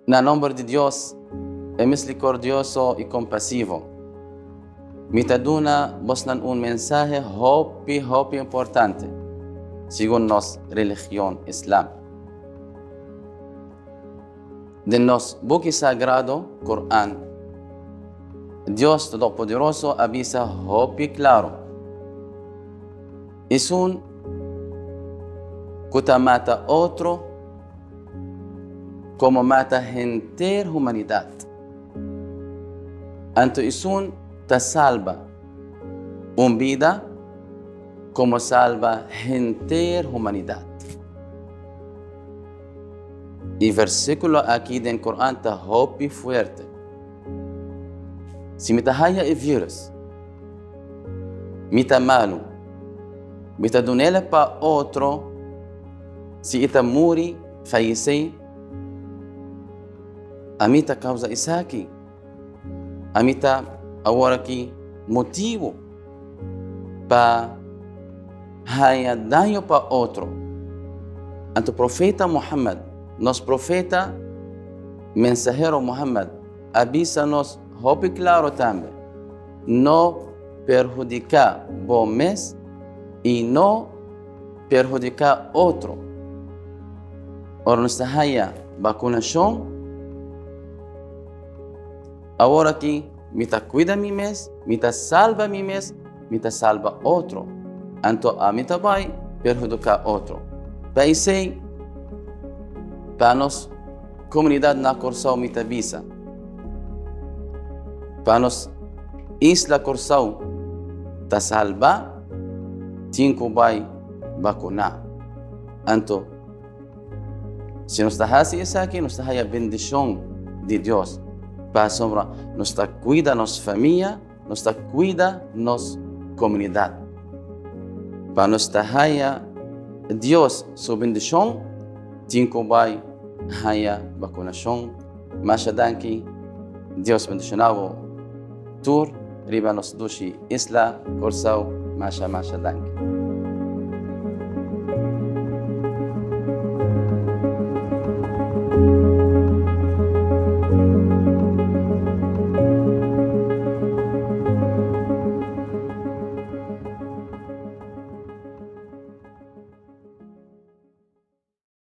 Na nombre de Dios es misericordioso y compasivo. Mitaduna bosnan un mensaje hopi importante, según nos religión Islam. De nos buque sagrado Corán, Dios Todopoderoso avisa hopi claro. Es un que mata otro como mata entera humanidad. Anto es un te salva un vida como salva entera humanidad. Y versículo aquí del Corán está hopi fuerte. Si me haya el virus, me malo, me donela para otro, si ita muri, fallece, a mí ta causa isaki, a mí ta ahora aquí motivo para haya daño para otro. Ante profeta Muhammad, nos profeta mensajero Muhammad, avísanos hopi claro también, no perjudicar vos y no perjudicar otro. Ahora nuestra haya vacunación, ahora aquí, me ta cuida mi mes, me ta salva mi mes, me ta salva otro. Anto a mí ta vai perjudicar otro. Paisei, para nos comunidad na Corsao me ta visa. Para nos isla Corsao ta salva, cinco vai vacunar. Anto, si nos está haciendo aquí, nos está haya bendición de Dios. Para sombra, nos está cuida nos familia, nos está cuida nos comunidad. Para nos está haya Dios su bendición, cinco vai haya vacunación. Masha danki, Dios bendicionado. Tur, riba nos dushi isla, Corsao, masha danki.